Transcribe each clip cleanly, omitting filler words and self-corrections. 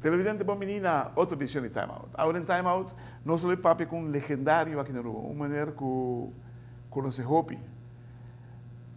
Televidente bom menina, outra edição de Time Out. Agora em Time Out, nós vamos papo com um legendário aqui na rua, uma maneira que nós se hopi.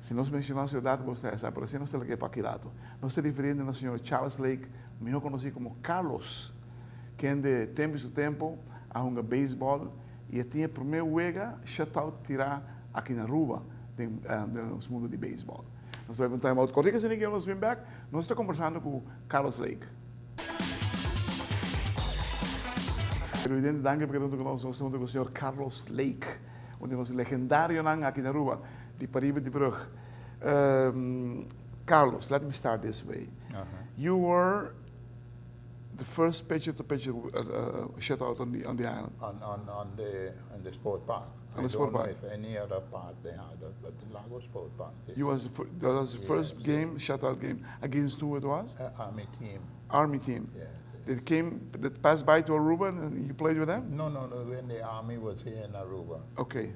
Se nós mencionamos a cidade, você sabe, por assim nós temos que ir para aqui lado. Nós estamos referindo ao senhor Charles Lake, melhor conhecido como Carlos, que é de tempo em tempo a jogar beisebol e tinha primeiro wega shutout tirar aqui na rua no mundo de beisebol. Nós vamos em Time Out. Quando que ninguém nos vem back, nós estamos conversando com Carlos Lake. Presidente, danke porque nós estamos com o senhor Carlos Lake, onde nós legendário aqui na rua, de Paribe de Brug. Carlos, let me start this way. You were the first pitcher to pitch a shutout on the island. On the sport park. On the sport park. I don't know if any other park they had it, but the Lago Sport Park. You was that was the first game, shutout game. Against who it was? Army team. Army team. Yeah. That passed by to Aruba and you played with them? No, when the Army was here in Aruba. Okay,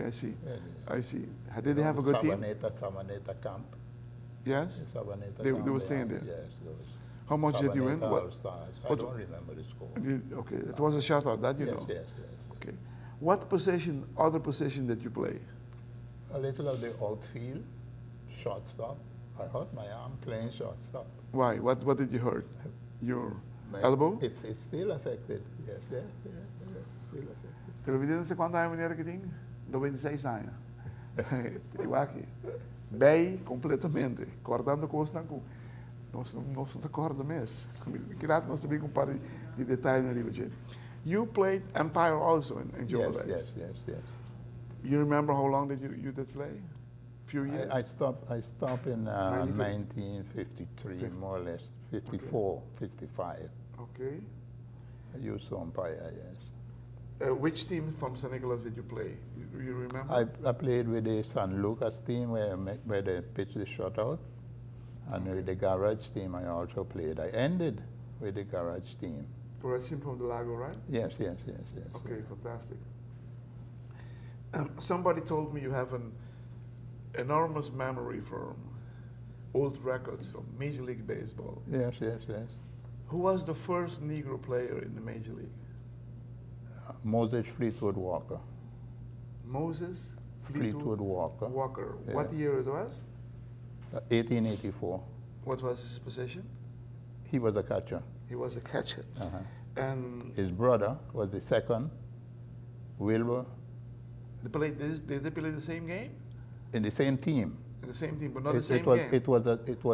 I see. Yeah. I see. Did they have a good team? Sabaneta camp. Yes? Sabaneta They camp were staying there? Yes, those. How much did you win? I don't remember the score. Okay, it was a shutout, that you know? Yes. Okay. What other position did you play? A little of the outfield, shortstop. I hurt my arm playing shortstop. Why? What did you hurt? Your My elbow? It's still affected. Yes, still affected. Televidente, você quantos anos que tem? 96 anos. Eu aqui. Bem, completamente. Acordando com os não acorda mesmo. Grato, nós também com um par de detalhes ali, gente. You played Empire also in Joe Yes. You remember how long did you did play? Few years? I stopped in 1953, more or less. 54, 55. Okay. I used to umpire, yes. Which team from St. Nicholas did you play? You remember? I played with the San Lucas team where they pitched the shutout. And with the Garage team I also played. I ended with the Garage team. Garage team from the Lago, right? Yes. Okay, fantastic. Somebody told me you have an enormous memory for old records from Major League Baseball. Yes. Who was the first Negro player in the Major League? Moses Fleetwood Walker. Moses Fleetwood Walker. Yeah. What year it was? 1884. What was his position? He was a catcher. He was a catcher. And his brother was the second, Wilbur. Did they play the same game? In the same team. In the same team, but not the same game. It was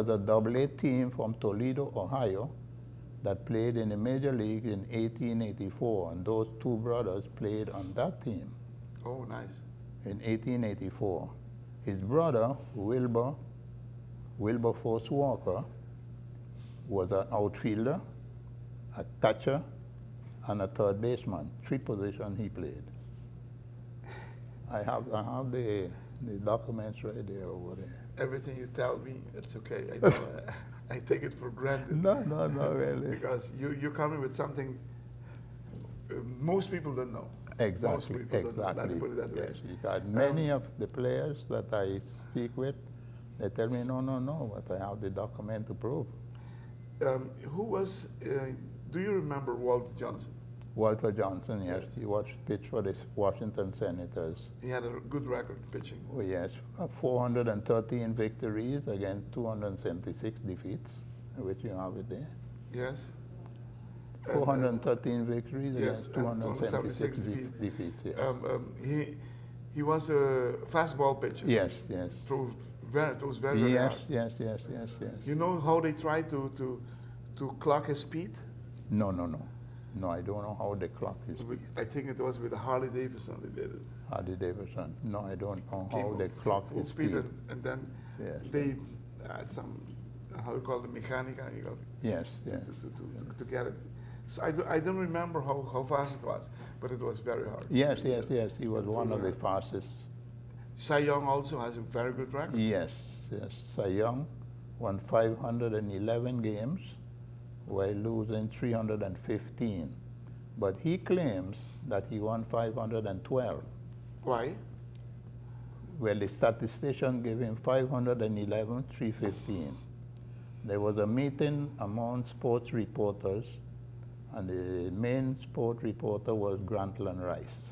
a double-A team from Toledo, Ohio, that played in the Major League in 1884, and those two brothers played on that team. Oh, nice. In 1884. His brother, Wilbur Force Walker, was an outfielder, a catcher, and a third baseman. 3 positions he played. I have the documents right there over there. Everything you tell me, it's okay. I know, I take it for granted. No, really. Because you're coming with something most people don't know. Exactly. Let me put it that way. Yes, because many of the players that I speak with, they tell me, no, but I have the document to prove. Do you remember Walter Johnson? Walter Johnson, yes. He pitched for the Washington Senators. He had a good record pitching. Oh, yes. 413 victories against 276 defeats, which you have it there. Yes. 413 victories against 276 defeats. Yeah. He was a fastball pitcher. Yes. It was very hard. Yes. You know how they try to clock his speed? No, I don't know how they clock his speed. I think it was with Harley Davidson they did it. Harley Davidson. No, I don't know how they clock his speed. And then they had some, how you call it, mechanica. Yes. To get it. So I don't remember how fast it was, but it was very hard. Yes. He was one of the fastest. Cy Young also has a very good record. Yes. Cy Young won 511 games while losing 315. But he claims that he won 512. Why? Well, the statistician gave him 511, 315. There was a meeting among sports reporters, and the main sport reporter was Grantland Rice.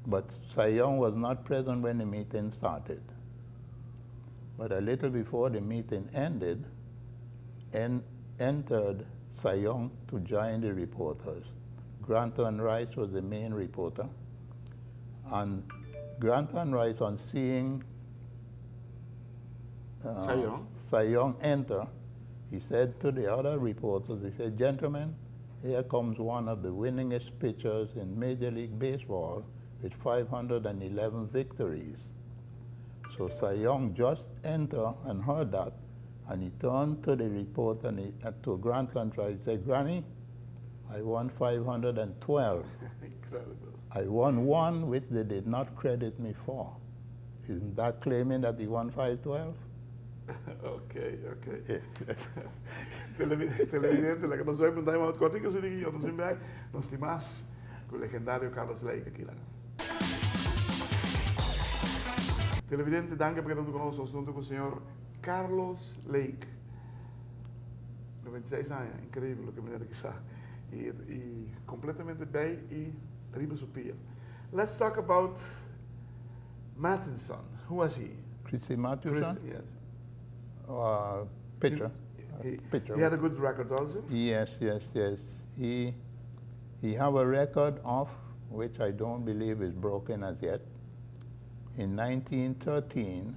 But Cy Young was not present when the meeting started. But a little before the meeting ended, entered Cy Young to join the reporters. Grantland Rice was the main reporter. And Grantland Rice, on seeing Cy Young enter, he said to the other reporters, he said, "Gentlemen, here comes one of the winningest pitchers in Major League Baseball with 511 victories." So Cy Young just entered and heard that, and he turned to the reporter and to Grantland Rice, he said, "Granny, I won 512. Incredible. I won one which they did not credit me for." Isn't that claiming that he won 512? Okay. Yes, yes. Televidente, la que nos vemos en Time Out cortico, se diga, nos vemos back, nos timás con el legendario Carlos Lake aquí lang. Televidente, danke porque tanto conosco, junto con el señor Carlos Lake. 96 años, increíble lo que me quizá. Y completamente bay y terrible su pie. Let's talk about Matheson. Who was he? Chrissy Mathewson, Yes. pitcher. He had a good record also. Yes. He have a record of which I don't believe is broken as yet. In 1913,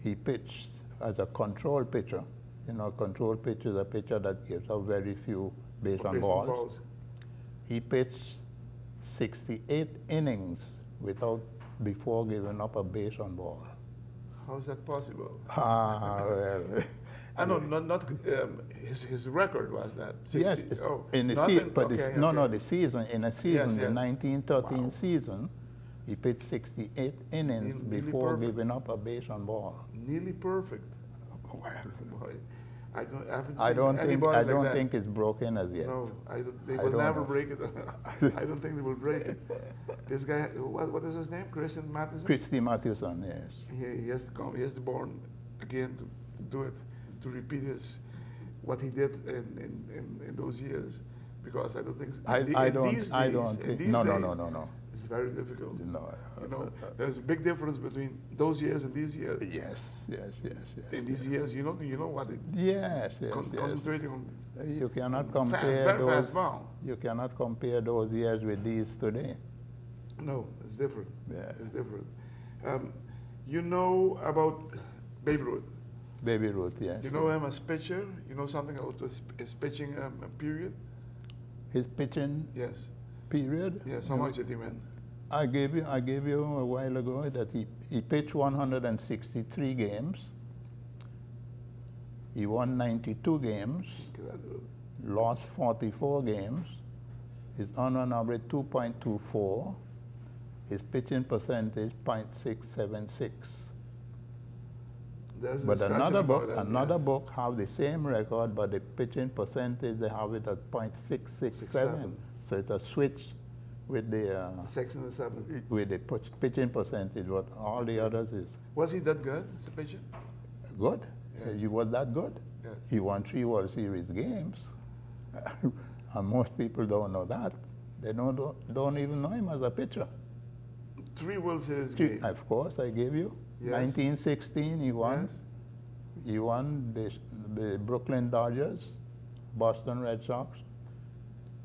he pitched as a control pitcher. You know, control pitcher is a pitcher that gives up very few base on balls. He pitched 68 innings before giving up a base on ball. How is that possible? Well. I know, not his record was that. 60, Yes, in the season, but the season, in a season, Yes. the 1913 season, he pitched 68 innings Nearly before perfect. giving up a base on ball. Nearly perfect. Well, Boy, I haven't I seen don't think anybody like that. think it's broken as yet. No, they I will don't never know. break it. I don't think they will break it. This guy, what is his name? Christian Matheson? Christy Mathewson, yes. He has to come. He has to born again to do it, to repeat what he did in those years, because I don't think I don't think. No. It's very difficult. No. You know, there's a big difference between those years and these years. Yes. In these years, you know what it Yes. concentrating on You cannot fast, compare very those. fast ball. You cannot compare those years with these today. No, it's different. Yeah. It's different. You know about Babe Ruth. Baby Ruth, yes. You know him as pitcher. You know something about his pitching period. His pitching Yes. period. Yes. How much did he win? I gave you a while ago that he pitched 163 games. He won 92 games, lost 44 games. His on-run average 2.24. His pitching percentage 0.676. There's a But discussion another about that, another yes. book have the same record, but the pitching percentage they have it at 0.667. 67. So it's a switch with the 6 and the 7. pitching percentage. But all the others is Was he that good as a pitcher? good. Yes. He was that good. Yes. He won 3 World Series games, and most people don't know that. They don't even know him as a pitcher. 3 World Series games. Of course, I gave you. Yes. 1916, he won. Yes. He won the Brooklyn Dodgers, Boston Red Sox,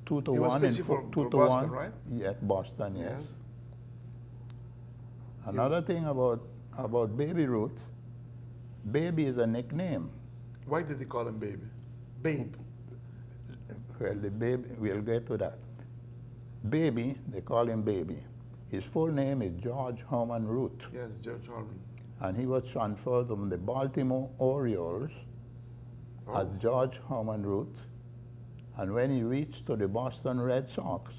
2-1 He was pitching for 2-1. Boston, right? Yeah, Boston, yes. Yes. Another thing about Baby Ruth, Baby is a nickname. Why did they call him Baby? Babe. Well, the baby, we'll get to that. Baby, they call him Baby. His full name is George Herman Ruth, Yes, George Harmon. and he was transferred from the Baltimore Orioles as George Herman Ruth. And when he reached to the Boston Red Sox,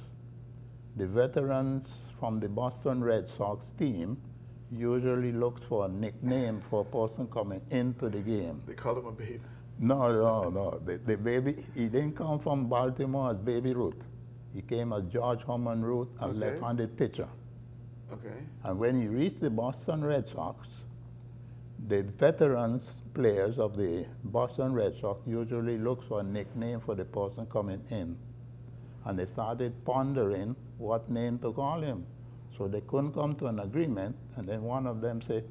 the veterans from the Boston Red Sox team usually looks for a nickname for a person coming into the game. They call him a babe. No. The baby, he didn't come from Baltimore as Baby Ruth. He came as George Herman Ruth, a Okay. left-handed pitcher. Okay. And when he reached the Boston Red Sox, the veterans players of the Boston Red Sox usually look for a nickname for the person coming in. And they started pondering what name to call him. So they couldn't come to an agreement, and then one of them said,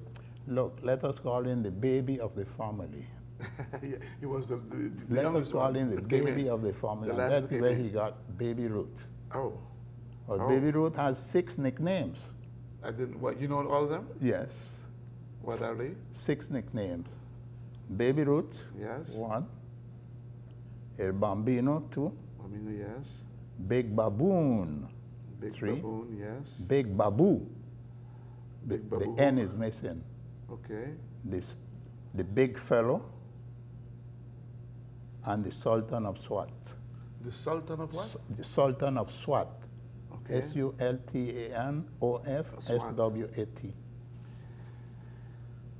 look, let us call him the baby of the family. Yeah, he was the Let us youngest call one him the that came baby in. of the family. The And last that's that came where in. he got Baby Ruth. Oh, But Oh. Baby Ruth has 6 nicknames. I didn't. What, you know all of them? Yes, What are they? 6 nicknames. Baby Ruth, Yes. 1. El Bambino, 2. Bambino, yes. Big Baboon, Big 3. Baboon, yes. Big Babu. Big The Babu. N is missing. Okay. The Big Fellow, and the Sultan of SWAT. The Sultan of what? The Sultan of SWAT. Okay. SULTANOFSWAT.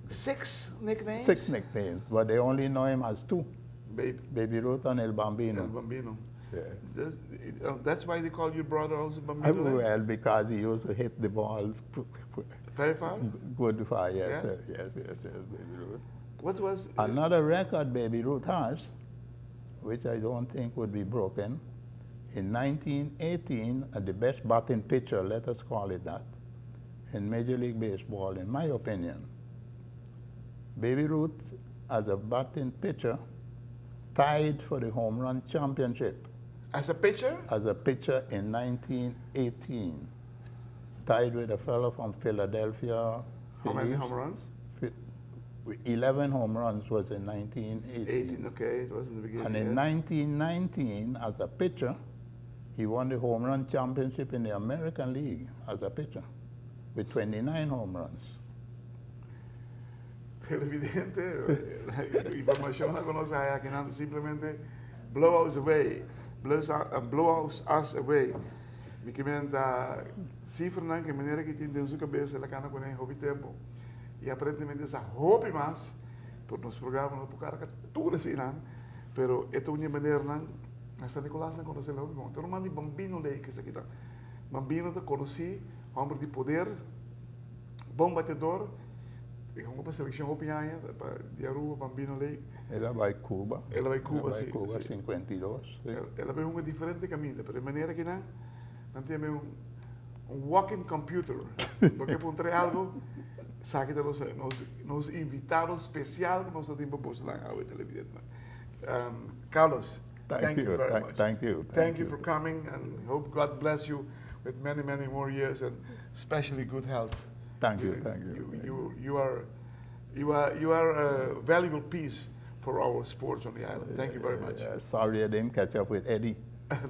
6 nicknames? 6 nicknames, but they only know him as 2. Babe. Baby Ruth and El Bambino. El Bambino. Yeah. That's why they call your brother also Bambino? then? Well, because he used to hit the balls Very far? good fire, yes, Yes? yes, Baby Ruth. What was... Another record Baby Ruth has, which I don't think would be broken, in 1918, the best batting pitcher, let us call it that, in Major League Baseball, in my opinion, Baby Ruth, as a batting pitcher, tied for the home run championship As a pitcher? as a pitcher in 1918, tied with a fellow from Philadelphia. How many Phillies. home runs? 11 home runs was in 1918. 18, okay. It was in the beginning. And in yes. 1919, as a pitcher, he won the home run championship in the American League as a pitcher with 29 home runs. Televidente, la información la conoce allá, que nada, simplemente blow us away, blow us away. Mi comenta cifra nan que maneira que tem dentro da cabeça ela cana com nem hobby tempo e aparentemente essa hobby mais por nos programas no cara que tudo assim nan, pero esta uma maneira nan essa Nicolás não conhece hobby bom. Então mandi Bambino lei que isso aqui tá. Bambino te conheci, homem de poder, bom batedor. Ik ging op een selectie op jaar, de Aruba, Bambino Lake. Ela vai Cuba. Ela vai Cuba, Ela vai sim, Cuba, sim. 52. Sí. Ela vai uma diferente caminho, mas de maneira que não temos walking computer. Porque encontrei algo, sabe que nos invitados especial que nós temos para lá ao televidente. Carlos, thank you very much. Thank you. Thank you for coming, and hope God bless you with many, many more years, and especially good health. Thank you. You are a valuable piece for our sports on the island. Thank you very much. Sorry I didn't catch up with Eddie.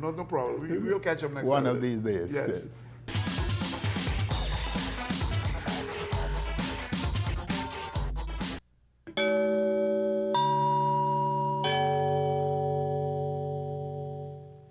No problem. We will catch up next One time. of these days. Yes.